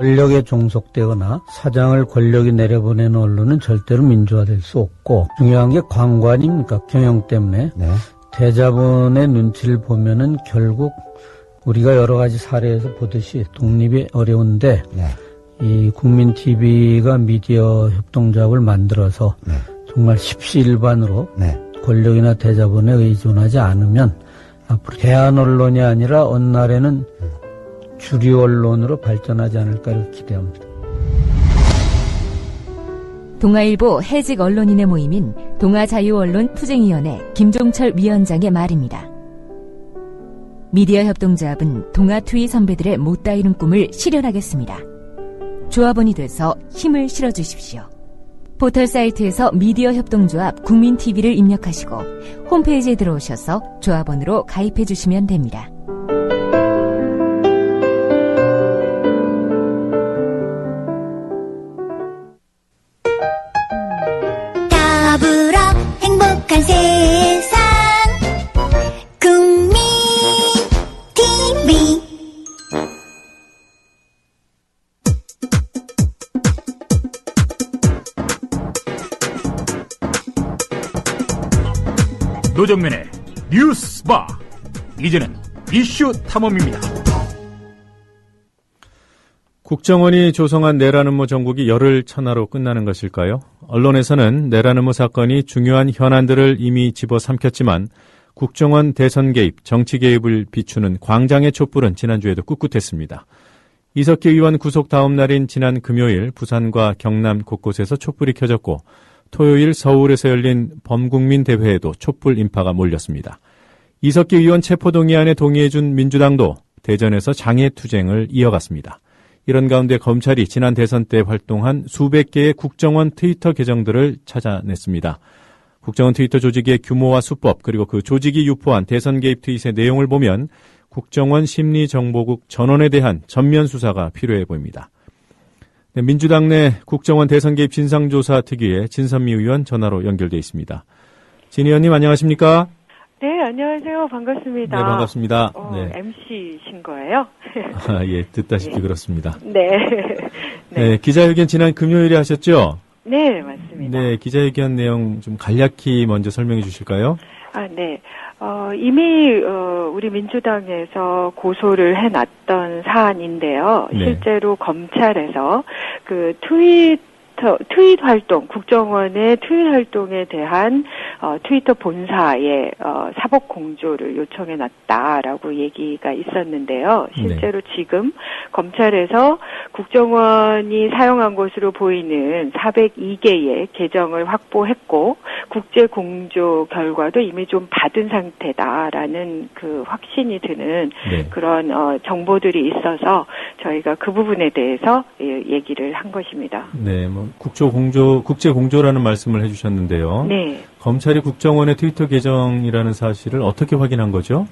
권력에 종속되거나 사장을 권력이 내려보내는 언론은 절대로 민주화될 수 없고, 중요한 게 광고 아닙니까? 경영 때문에. 네. 대자본의 눈치를 보면은 결국 우리가 여러 가지 사례에서 보듯이 독립이 어려운데, 네. 이 국민 TV가 미디어 협동조합을 만들어서 네. 정말 십시일반으로 네. 권력이나 대자본에 의존하지 않으면 앞으로 대한 언론이 아니라 어느 날에는 주류 언론으로 발전하지 않을까 이렇게 기대합니다. 동아일보 해직 언론인의 모임인 동아자유언론투쟁위원회 김종철 위원장의 말입니다. 미디어 협동조합은 동아투이 선배들의 못다 이룬 꿈을 실현하겠습니다. 조합원이 돼서 힘을 실어주십시오. 포털 사이트에서 미디어 협동조합 국민TV를 입력하시고 홈페이지에 들어오셔서 조합원으로 가입해 주시면 됩니다. 더불어 행복한 세상 국민TV. 노정면의 뉴스바, 이제는 이슈 탐험입니다. 국정원이 조성한 내란음모 전국이 열흘 천하로 끝나는 것일까요? 언론에서는 내란음모 사건이 중요한 현안들을 이미 집어삼켰지만 국정원 대선 개입, 정치 개입을 비추는 광장의 촛불은 지난주에도 꿋꿋했습니다. 이석기 의원 구속 다음 날인 지난 금요일 부산과 경남 곳곳에서 촛불이 켜졌고 토요일 서울에서 열린 범국민 대회에도 촛불 인파가 몰렸습니다. 이석기 의원 체포동의안에 동의해준 민주당도 대전에서 장애투쟁을 이어갔습니다. 이런 가운데 검찰이 지난 대선 때 활동한 수백 개의 국정원 트위터 계정들을 찾아냈습니다. 국정원 트위터 조직의 규모와 수법 그리고 그 조직이 유포한 대선 개입 트윗의 내용을 보면 국정원 심리정보국 전원에 대한 전면 수사가 필요해 보입니다. 네, 민주당 내 국정원 대선 개입 진상조사 특위의 진선미 의원 전화로 연결돼 있습니다. 진 의원님 안녕하십니까? 네, 안녕하세요. 반갑습니다. 네, 반갑습니다. 네. MC신 거예요? 아, 예, 듣다시피 네. 그렇습니다. 네. 네. 기자회견 지난 금요일에 하셨죠? 네, 맞습니다. 네, 기자회견 내용 좀 간략히 먼저 설명해 주실까요? 아, 네. 이미 우리 민주당에서 고소를 해놨던 사안인데요. 네. 실제로 검찰에서 그 트윗 활동, 국정원의 트윗 활동에 대한 트위터 본사에 사법 공조를 요청해 놨다라고 얘기가 있었는데요. 실제로 네. 지금 검찰에서 국정원이 사용한 것으로 보이는 402개의 계정을 확보했고 국제 공조 결과도 이미 좀 받은 상태다라는 그 확신이 드는 네. 그런 정보들이 있어서 저희가 그 부분에 대해서 얘기를 한 것입니다. 네, 국제 공조라는 말씀을 해주셨는데요. 네. 검찰이 국정원의 트위터 계정이라는 사실을 어떻게 확인한 거죠?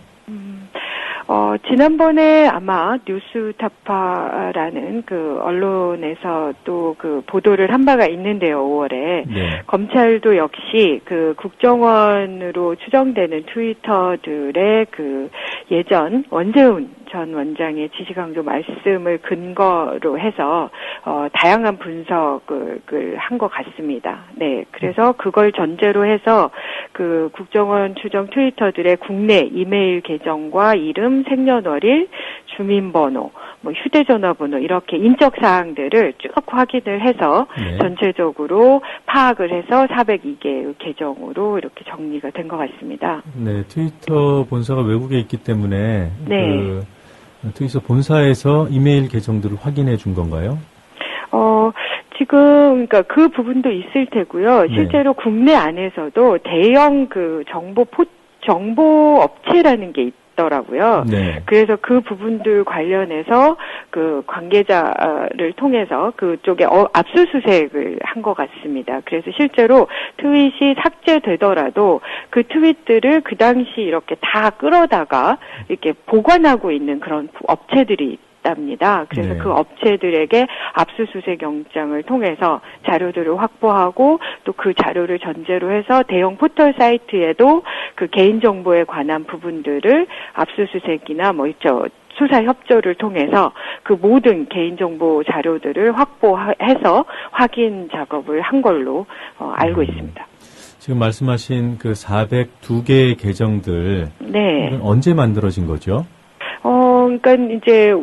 지난번에 아마 뉴스타파라는 그 언론에서 또 그 보도를 한 바가 있는데요, 5월에. 네. 검찰도 역시 그 국정원으로 추정되는 트위터들의 그 예전 원세훈 전 원장의 지시강조 말씀을 근거로 해서 다양한 분석을 한 것 같습니다. 네, 그래서 그걸 전제로 해서 그 국정원 추정 트위터들의 국내 이메일 계정과 이름, 생년월일, 주민번호, 뭐 휴대전화번호 이렇게 인적 사항들을 쭉 확인을 해서 네. 전체적으로 파악을 해서 402개의 계정으로 이렇게 정리가 된 것 같습니다. 네, 트위터 본사가 외국에 있기 때문에 네. 트위터 본사에서 이메일 계정들을 확인해 준 건가요? 지금 그러니까 그 부분도 있을 테고요. 실제로 네. 국내 안에서도 대형 그 정보 업체라는 게 있더라고요. 네. 그래서 그 부분들 관련해서 그 관계자를 통해서 그쪽에 압수수색을 한 것 같습니다. 그래서 실제로 트윗이 삭제되더라도 그 트윗들을 그 당시 이렇게 다 끌어다가 이렇게 보관하고 있는 그런 업체들이 있답니다. 그래서 네. 그 업체들에게 압수수색 영장을 통해서 자료들을 확보하고 또 그 자료를 전제로 해서 대형 포털 사이트에도 그 개인정보에 관한 부분들을 압수수색이나 수사 협조를 통해서 그 모든 개인정보 자료들을 확보해서 확인 작업을 한 걸로 알고 있습니다. 지금 말씀하신 그 402개의 계정들, 네. 이건 언제 만들어진 거죠? 그러니까 이제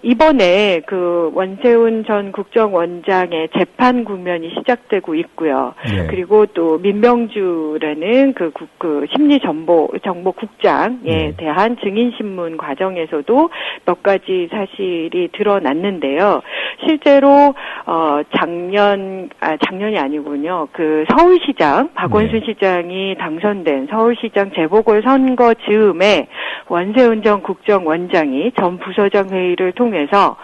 이번에 그 원세훈 전 국정원장의 재판 국면이 시작되고 있고요. 네. 그리고 또 민명주라는 그 심리정보국장에 대한 증인신문 과정에서도 몇 가지 사실이 드러났는데요. 실제로 작년이 아니군요. 그 서울시장 박원순 시장이 당선된 서울시장 재보궐선거 즈음에 원세훈 전 국정원장이 전 부서장 회의를 통해서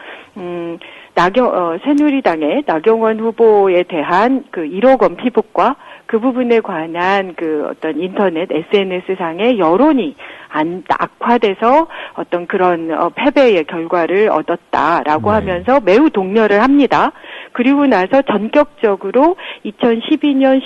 새누리당의 나경원 후보에 대한 그 1억 원 피복과 그 부분에 관한 그 어떤 인터넷 SNS상의 여론이 악화돼서 어떤 그런 패배의 결과를 얻었다라고 하면서 매우 독려를 합니다. 그리고 나서 전격적으로 2012년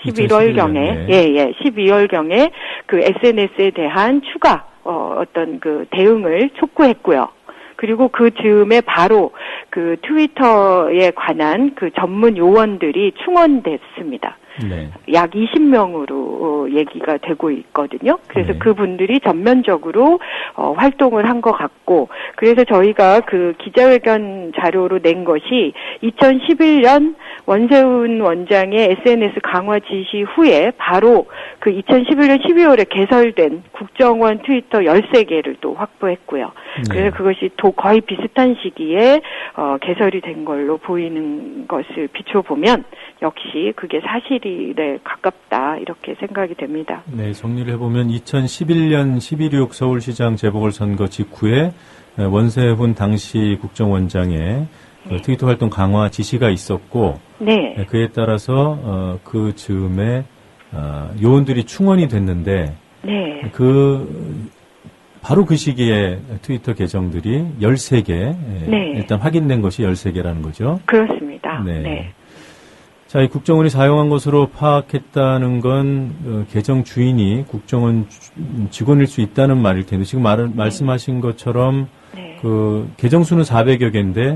11월경에 12월경에 그 SNS에 대한 추가 어떤 그 대응을 촉구했고요. 그리고 그 즈음에 바로 그 트위터에 관한 그 전문 요원들이 충원됐습니다. 네. 약 20명으로 얘기가 되고 있거든요. 그래서 그분들이 전면적으로 활동을 한 것 같고, 그래서 저희가 그 기자회견 자료로 낸 것이 2011년 원세훈 원장의 SNS 강화 지시 후에 바로 그 2011년 12월에 개설된 국정원 트위터 13개를 또 확보했고요. 그래서 그것이 거의 비슷한 시기에 개설이 된 걸로 보이는 것을 비춰보면 역시 그게 사실에 가깝다 이렇게 생각이 됩니다. 네, 정리를 해보면 2011년 11.6 서울시장 재보궐선거 직후에 원세훈 당시 국정원장의 트위터 활동 강화 지시가 있었고, 그에 따라서 그 즈음에 요원들이 충원이 됐는데, 바로 그 시기에 트위터 계정들이 13개, 일단 확인된 것이 13개라는 거죠. 그렇습니다. 자, 이 국정원이 사용한 것으로 파악했다는 건 계정 주인이 국정원 직원일 수 있다는 말일 텐데, 지금 말씀하신 것처럼 그 계정 수는 400여 개인데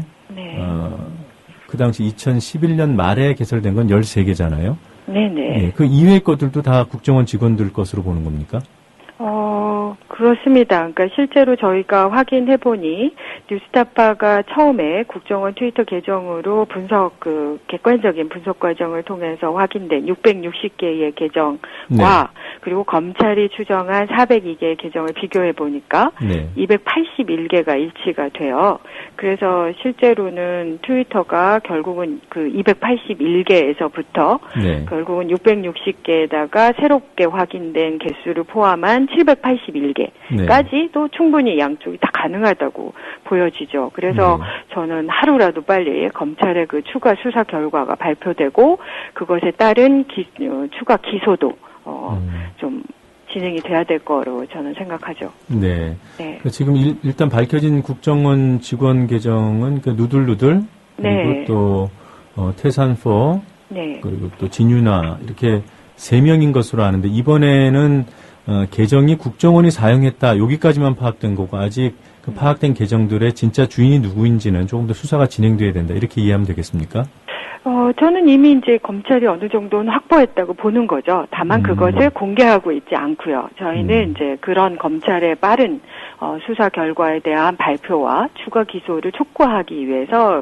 그 당시 2011년 말에 개설된 건 13개잖아요. 그 이외의 것들도 다 국정원 직원들 것으로 보는 겁니까? 그렇습니다. 그러니까 실제로 저희가 확인해보니 뉴스타파가 처음에 국정원 트위터 계정으로 객관적인 분석 과정을 통해서 확인된 660개의 계정과 그리고 검찰이 추정한 402개의 계정을 비교해보니까 281개가 일치가 돼요. 그래서 실제로는 트위터가 결국은 그 281개에서부터 결국은 660개에다가 새롭게 확인된 개수를 포함한 781개까지도 충분히 양쪽이 다 가능하다고 보여지죠. 그래서 저는 하루라도 빨리 검찰의 그 추가 수사 결과가 발표되고 그것에 따른 추가 기소도 좀 진행이 돼야 될 거로 저는 생각하죠. 지금 일단 밝혀진 국정원 직원 계정은 그 누들누들 그리고 또 태산포 그리고 또 진유나 이렇게 3명인 것으로 아는데, 이번에는 계정이 국정원이 사용했다 여기까지만 파악된 거고, 아직 그 파악된 계정들의 진짜 주인이 누구인지는 조금 더 수사가 진행돼야 된다, 이렇게 이해하면 되겠습니까? 저는 이미 이제 검찰이 어느 정도는 확보했다고 보는 거죠. 다만 그것을 공개하고 있지 않고요. 저희는 이제 그런 검찰의 빠른 수사 결과에 대한 발표와 추가 기소를 촉구하기 위해서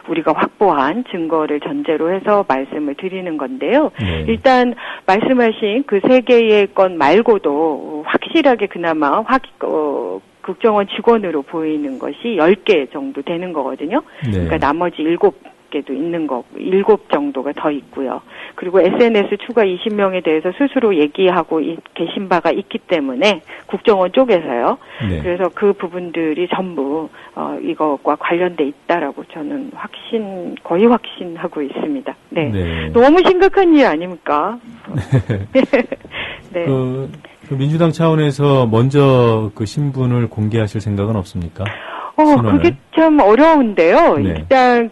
우리가 확보한 증거를 전제로 해서 말씀을 드리는 건데요. 일단 말씀하신 그 3개의 건 말고도 확실하게 그나마 국정원 직원으로 보이는 것이 10개 정도 되는 거거든요. 그러니까 나머지 7개도 있는 거고, 7 정도가 더 있고요. 그리고 SNS 추가 20명에 대해서 스스로 얘기하고 계신 바가 있기 때문에 국정원 쪽에서요. 그래서 그 부분들이 전부 이것과 관련돼 있다라고 저는 거의 확신하고 있습니다. 너무 심각한 일 아닙니까? 그 민주당 차원에서 먼저 그 신분을 공개하실 생각은 없습니까? 그게 참 어려운데요. 네. 일단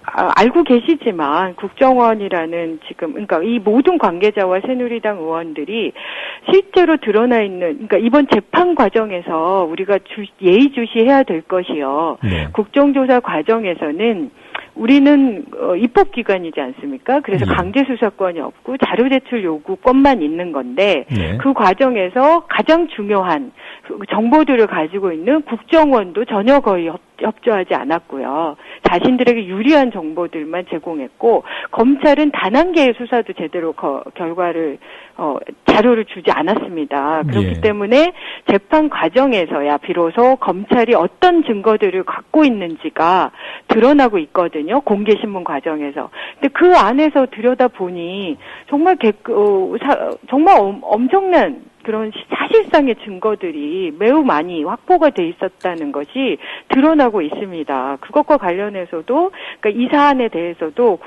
알고 계시지만 국정원이라는 그러니까 이 모든 관계자와 새누리당 의원들이 실제로 드러나 있는, 그러니까 이번 재판 과정에서 우리가 예의주시해야 될 것이요. 네. 국정조사 과정에서는 우리는 입법기관이지 않습니까? 그래서 예. 강제수사권이 없고 자료제출 요구권만 있는 건데 네. 그 과정에서 가장 중요한 정보들을 가지고 있는 국정원도 전혀 거의 협조하지 않았고요. 자신들에게 유리한 정보들만 제공했고 검찰은 단 한 개의 수사도 제대로 결과를 자료를 주지 않았습니다. 그렇기 예. 때문에 재판 과정에서야 비로소 검찰이 어떤 증거들을 갖고 있는지가 드러나고 있거든요. 공개신문 과정에서. 근데 그 안에서 들여다보니 정말 정말 엄청난 그런 사실상의 증거들이 매우 많이 확보가 돼 있었다는 것이 드러나고 있습니다. 그것과 관련해서도, 그러니까 이 사안에 대해서도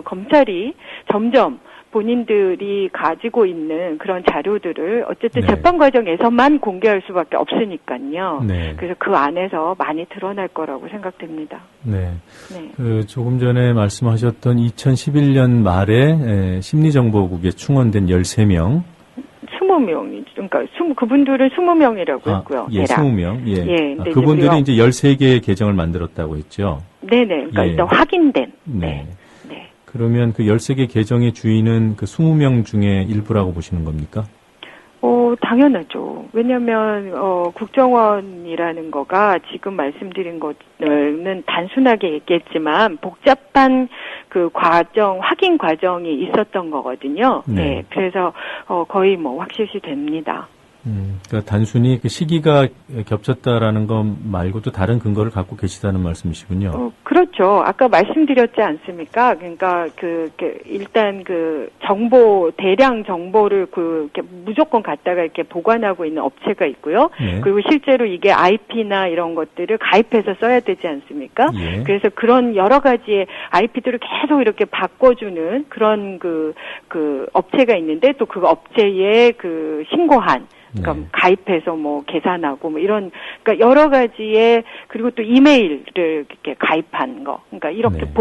검찰이 점점 본인들이 가지고 있는 그런 자료들을 어쨌든 네. 재판 과정에서만 공개할 수밖에 없으니까요. 네. 그래서 그 안에서 많이 드러날 거라고 생각됩니다. 네. 네. 조금 전에 말씀하셨던 2011년 말에 심리정보국에 충원된 13명. 20명이, 그러니까 그분들은 20명이라고 했고요. 예, 20명. 예. 근데 그분들이 이제 13개의 계정을 만들었다고 했죠. 네네. 그러니까 예. 일단 확인된. 네. 네. 그러면 그 13개 계정의 주인은 그 20명 중에 일부라고 보시는 겁니까? 당연하죠. 왜냐면, 국정원이라는 거가 지금 말씀드린 거는 단순하게 얘기했지만 복잡한 그 확인 과정이 있었던 거거든요. 네. 네. 그래서, 거의 확실시 됩니다. 그러니까 단순히 그 시기가 겹쳤다라는 것 말고도 다른 근거를 갖고 계시다는 말씀이시군요. 그렇죠. 아까 말씀드렸지 않습니까? 그러니까 일단 대량 정보를 이렇게 무조건 갖다가 이렇게 보관하고 있는 업체가 있고요. 네. 그리고 실제로 이게 IP나 이런 것들을 가입해서 써야 되지 않습니까? 예. 그래서 그런 여러 가지의 IP들을 계속 이렇게 바꿔주는 그런 업체가 있는데 또 그 업체에 신고한 그러니까 네. 가입해서 계산하고 이런, 그러니까 여러 가지의, 그리고 또 이메일을 이렇게 가입한 거. 그러니까 이렇게 네.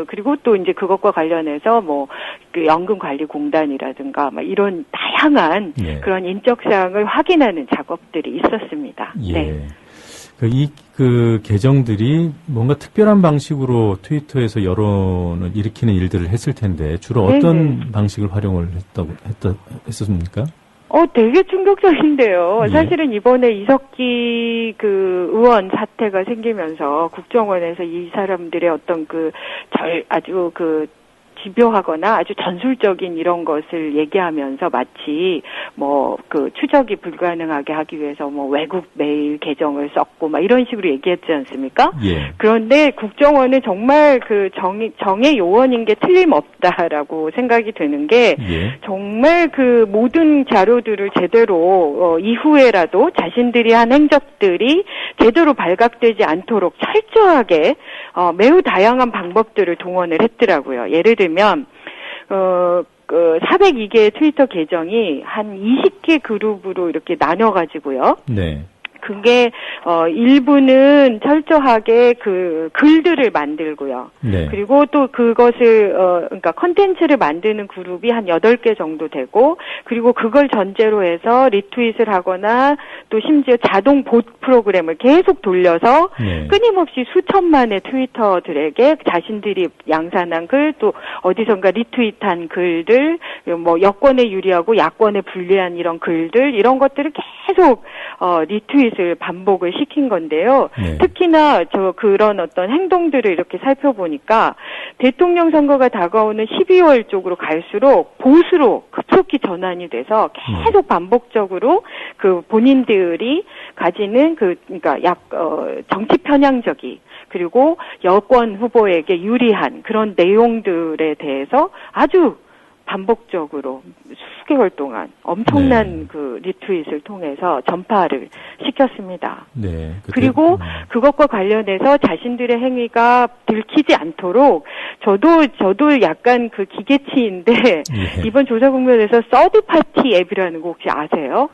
그리고 또 이제 그것과 관련해서 연금관리공단이라든가 이런 다양한 네. 그런 인적사항을 확인하는 작업들이 있었습니다. 예. 네. 그 계정들이 뭔가 특별한 방식으로 트위터에서 여론을 일으키는 일들을 했을 텐데 주로 어떤 네네. 방식을 활용을 했었습니까? 되게 충격적인데요. 예. 사실은 이번에 이석기 의원 사태가 생기면서 국정원에서 이 사람들의 어떤 아주 집요하거나 아주 전술적인 이런 것을 얘기하면서 마치 추적이 불가능하게 하기 위해서 외국 메일 계정을 썼고 이런 식으로 얘기했지 않습니까? 예. 그런데 국정원은 정말 정의 요원인 게 틀림없다라고 생각이 드는 게 예. 정말 모든 자료들을 제대로 이후에라도 자신들이 한 행적들이 제대로 발각되지 않도록 철저하게 매우 다양한 방법들을 동원을 했더라고요. 예를 들면 402개의 트위터 계정이 한 20개 그룹으로 이렇게 나눠가지고요. 네. 그게 일부는 철저하게 글들을 만들고요. 네. 그리고 또 그것을 그러니까 컨텐츠를 만드는 그룹이 한 8개 정도 되고, 그리고 그걸 전제로 해서 리트윗을 하거나 또 심지어 자동 봇 프로그램을 계속 돌려서 네. 끊임없이 수천만의 트위터들에게 자신들이 양산한 글, 또 어디선가 리트윗한 글들, 여권에 유리하고 야권에 불리한 이런 글들, 이런 것들을 계속 리트윗 을 반복을 시킨 건데요. 네. 특히나 그런 어떤 행동들을 이렇게 살펴보니까 대통령 선거가 다가오는 12월 쪽으로 갈수록 보수로 급속히 전환이 돼서 계속 반복적으로 본인들이 가지는 그러니까 정치 편향적이, 그리고 여권 후보에게 유리한 그런 내용들에 대해서 아주 반복적으로 수개월 동안 엄청난 리트윗을 통해서 전파를 시켰습니다. 네. 그리고 그것과 관련해서 자신들의 행위가 들키지 않도록 저도 약간 기계치인데 예. 이번 조사 국면에서 서드 파티 앱이라는 거 혹시 아세요?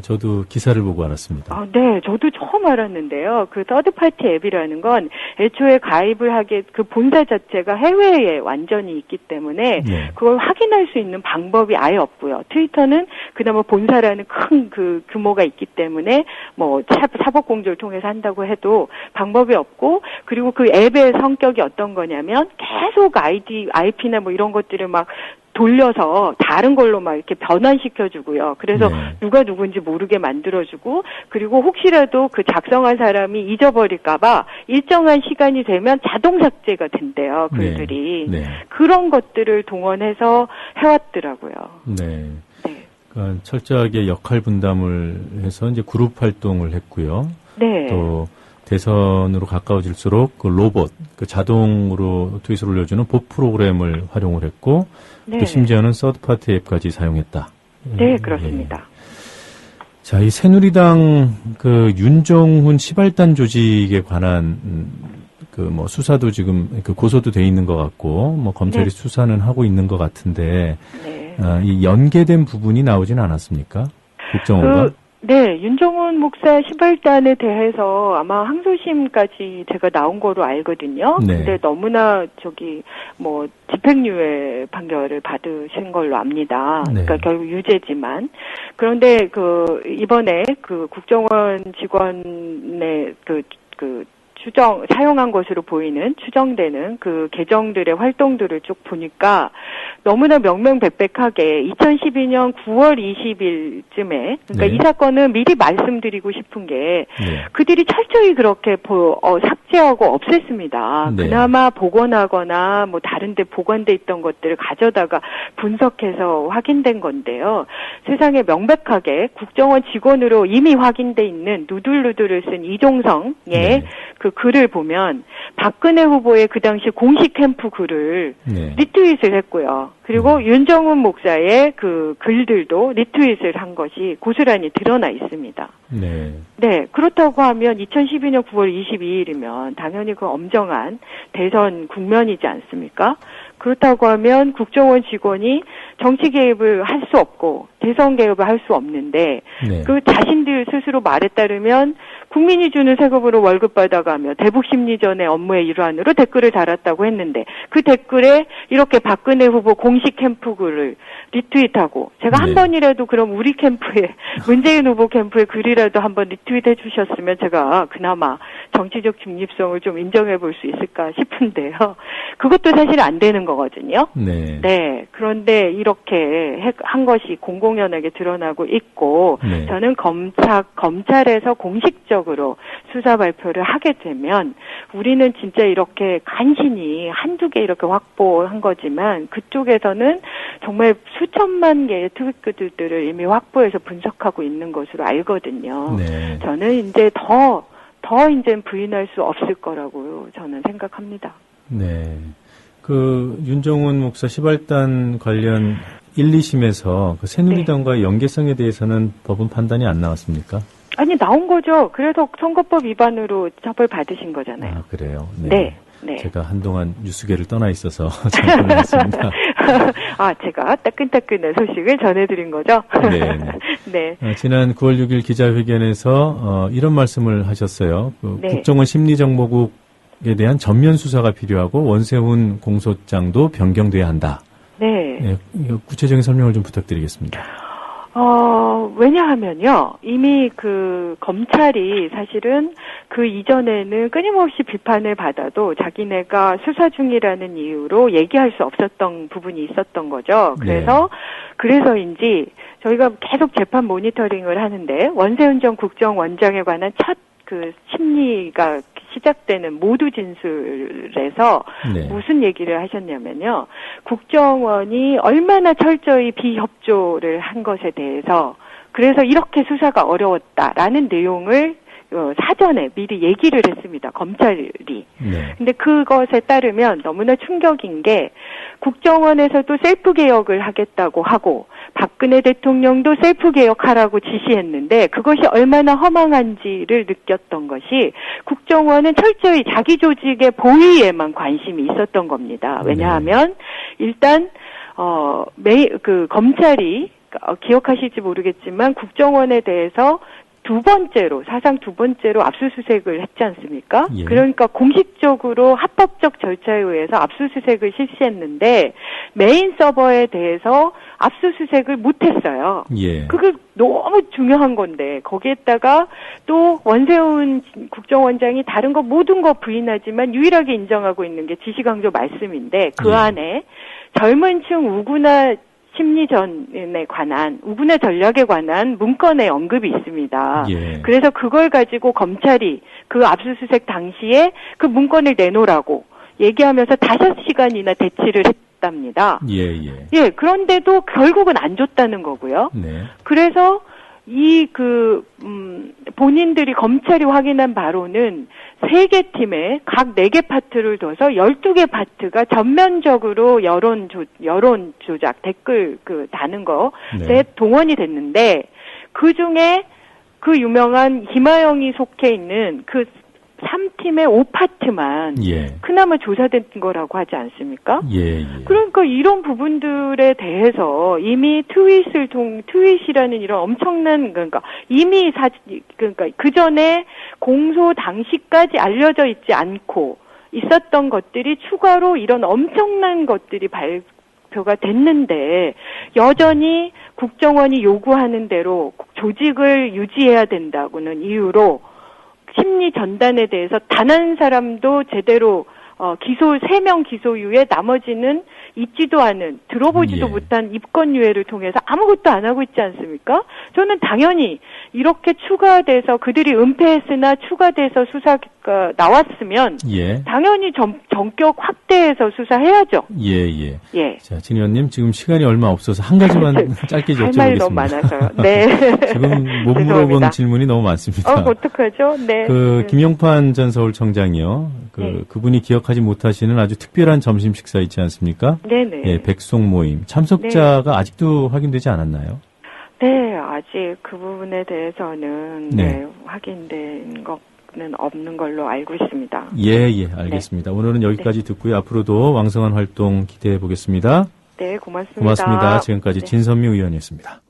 저도 기사를 보고 알았습니다. 네, 저도 처음 알았는데요. 그 서드파티 앱이라는 건 애초에 가입을 하게 그 본사 자체가 해외에 완전히 있기 때문에 네. 그걸 확인할 수 있는 방법이 아예 없고요. 트위터는 그나마 본사라는 큰 그 규모가 있기 때문에 뭐 사법공조를 통해서 한다고 해도 방법이 없고, 그리고 그 앱의 성격이 어떤 거냐면 계속 IP나 뭐 이런 것들을 막 돌려서 다른 걸로 막 이렇게 변환시켜주고요. 그래서 네. 누가 누군지 모르게 만들어주고, 그리고 혹시라도 그 작성한 사람이 잊어버릴까봐 일정한 시간이 되면 자동 삭제가 된대요, 글들이. 네. 네. 그런 것들을 동원해서 해왔더라고요. 네. 네. 그러니까 철저하게 역할 분담을 해서 이제 그룹 활동을 했고요. 네. 또 대선으로 가까워질수록 그 로봇, 그 자동으로 트윗을 올려주는 봇 프로그램을 활용을 했고, 네. 또 심지어는 서드파티 앱까지 사용했다. 네, 그렇습니다. 자, 이 새누리당 그 윤종훈 시발단 조직에 관한 그 뭐 수사도 지금 그 고소도 돼 있는 것 같고, 뭐 검찰이 네. 수사는 하고 있는 것 같은데, 네. 이 연계된 부분이 나오진 않았습니까? 국정원과? 네, 윤종훈 목사 시발단에 대해서 아마 항소심까지 제가 나온 거로 알거든요. 네. 근데 너무나 뭐 집행유예 판결을 받으신 걸로 압니다. 네. 그러니까 결국 유죄지만. 그런데 이번에 국정원 직원의 사용한 것으로 추정되는 그 계정들의 활동들을 쭉 보니까 너무나 명명백백하게 2012년 9월 20일쯤에, 그러니까 네. 이 사건은 미리 말씀드리고 싶은 게, 네. 그들이 철저히 그렇게 삭제하고 없앴습니다. 네. 그나마 복원하거나 뭐 다른 데 보관돼 있던 것들을 가져다가 분석해서 확인된 건데요. 세상에 명백하게 국정원 직원으로 이미 확인돼 있는 누들누들을 쓴 이종성의 네. 그 글을 보면 박근혜 후보의 그 당시 공식 캠프 글을 네. 리트윗을 했고요. 그리고 윤정훈 목사의 그 글들도 리트윗을 한 것이 고스란히 드러나 있습니다. 네. 네, 그렇다고 하면 2012년 9월 22일이면 당연히 그 엄정한 대선 국면이지 않습니까? 그렇다고 하면 국정원 직원이 정치 개입을 할 수 없고 대선 개입을 할 수 없는데, 네. 그 자신들 스스로 말에 따르면 국민이 주는 세금으로 월급 받아가며 대북 심리전의 업무의 일환으로 댓글을 달았다고 했는데, 그 댓글에 이렇게 박근혜 후보 공식 캠프 글을 리트윗하고, 제가 한 네. 번이라도 그럼 우리 캠프에 문재인 후보 캠프의 글이라도 한번 리트윗해 주셨으면 제가 그나마 정치적 중립성을 좀 인정해 볼 수 있을까 싶은데요. 그것도 사실 안 되는 거거든요. 네. 네. 그런데 이렇게 한 것이 공공연하게 드러나고 있고, 네. 저는 검찰에서 공식적으로 수사 발표를 하게 되면 우리는 진짜 이렇게 간신히 한두 개 이렇게 확보한 거지만, 그쪽에서는 정말 수천만 개의 트윗글들을 이미 확보해서 분석하고 있는 것으로 알거든요. 네. 저는 이제 더 이제 부인할 수 없을 거라고 저는 생각합니다. 네. 그 윤정훈 목사 시발단 관련 1, 2심에서 그 새누리당과의 연계성에 대해서는 법원 판단이 안 나왔습니까? 아니, 나온 거죠. 그래서 선거법 위반으로 처벌 받으신 거잖아요. 아, 그래요? 네. 네. 제가 한동안 뉴스계를 떠나 있어서 잘 몰랐습니다. 제가 따끈따끈한 소식을 전해드린 거죠? 네. 네. 지난 9월 6일 기자회견에서 이런 말씀을 하셨어요. 네. 국정원 심리정보국에 대한 전면 수사가 필요하고 원세훈 공소장도 변경돼야 한다. 네. 네. 구체적인 설명을 좀 부탁드리겠습니다. 왜냐하면요, 이미 검찰이 사실은 그 이전에는 끊임없이 비판을 받아도 자기네가 수사 중이라는 이유로 얘기할 수 없었던 부분이 있었던 거죠. 그래서인지 저희가 계속 재판 모니터링을 하는데, 원세훈 전 국정원장에 관한 첫 심리가 시작되는 모두 진술에서 네. 무슨 얘기를 하셨냐면요. 국정원이 얼마나 철저히 비협조를 한 것에 대해서, 그래서 이렇게 수사가 어려웠다라는 내용을 사전에 미리 얘기를 했습니다. 검찰이. 네. 근데 그것에 따르면 너무나 충격인 게, 국정원에서도 셀프 개혁을 하겠다고 하고 박근혜 대통령도 셀프 개혁하라고 지시했는데, 그것이 얼마나 허망한지를 느꼈던 것이, 국정원은 철저히 자기 조직의 보위에만 관심이 있었던 겁니다. 왜냐하면 일단 검찰이 기억하실지 모르겠지만 국정원에 대해서 사상 두 번째로 압수수색을 했지 않습니까? 예. 그러니까 공식적으로 합법적 절차에 의해서 압수수색을 실시했는데 메인 서버에 대해서 압수수색을 못했어요. 예. 그게 너무 중요한 건데 거기에다가 또 원세훈 국정원장이 다른 거 모든 거 부인하지만 유일하게 인정하고 있는 게 지시강조 말씀인데 그 안에 젊은 층 우군화 심리전에 관한 우군화 전략에 관한 문건의 언급이 있습니다. 예. 그래서 그걸 가지고 검찰이 그 압수수색 당시에 그 문건을 내놓으라고 얘기하면서 5시간이나 대치를 했답니다. 예, 그런데도 결국은 안 줬다는 거고요. 네. 그래서 본인들이 검찰이 확인한 바로는 3개 팀에 각 4개 파트를 둬서 12개 파트가 전면적으로 여론 조작, 댓글 다는 거에 동원이 됐는데 그 중에 그 유명한 김하영이 속해 있는 그 3팀의 5파트만 그나마 조사된 거라고 하지 않습니까? 그러니까 이런 부분들에 대해서 이미 트윗이라는 이런 엄청난 그러니까 이미 그러니까 그 전에 공소 당시까지 알려져 있지 않고 있었던 것들이 추가로 이런 엄청난 것들이 발표가 됐는데 여전히 국정원이 요구하는 대로 조직을 유지해야 된다고는 이유로 심리 전단에 대해서 단 한 사람도 제대로 3명 기소유예 나머지는 있지도 않은 들어보지도 못한 입건유예를 통해서 아무것도 안 하고 있지 않습니까? 저는 당연히 이렇게 추가돼서 그들이 은폐했으나 추가돼서 수사가 나왔으면 당연히 전격 확대해서 수사해야죠. 예. 자, 진 의원님 지금 시간이 얼마 없어서 한 가지만 짧게 여쭤보겠습니다. 할 말이 너무 많아서요. 네. 지금 못 물어본 질문이 너무 많습니다. 어떡하죠? 네. 김용판 전 서울청장이요. 그분이 기억하지 못하시는 아주 특별한 점심 식사 있지 않습니까? 네네. 예, 백송 모임. 참석자가 아직도 확인되지 않았나요? 네, 아직 그 부분에 대해서는 확인된 거는 없는 걸로 알고 있습니다. 예, 알겠습니다. 오늘은 여기까지 듣고요. 앞으로도 왕성한 활동 기대해 보겠습니다. 네, 고맙습니다. 고맙습니다. 지금까지 진선미 의원이었습니다.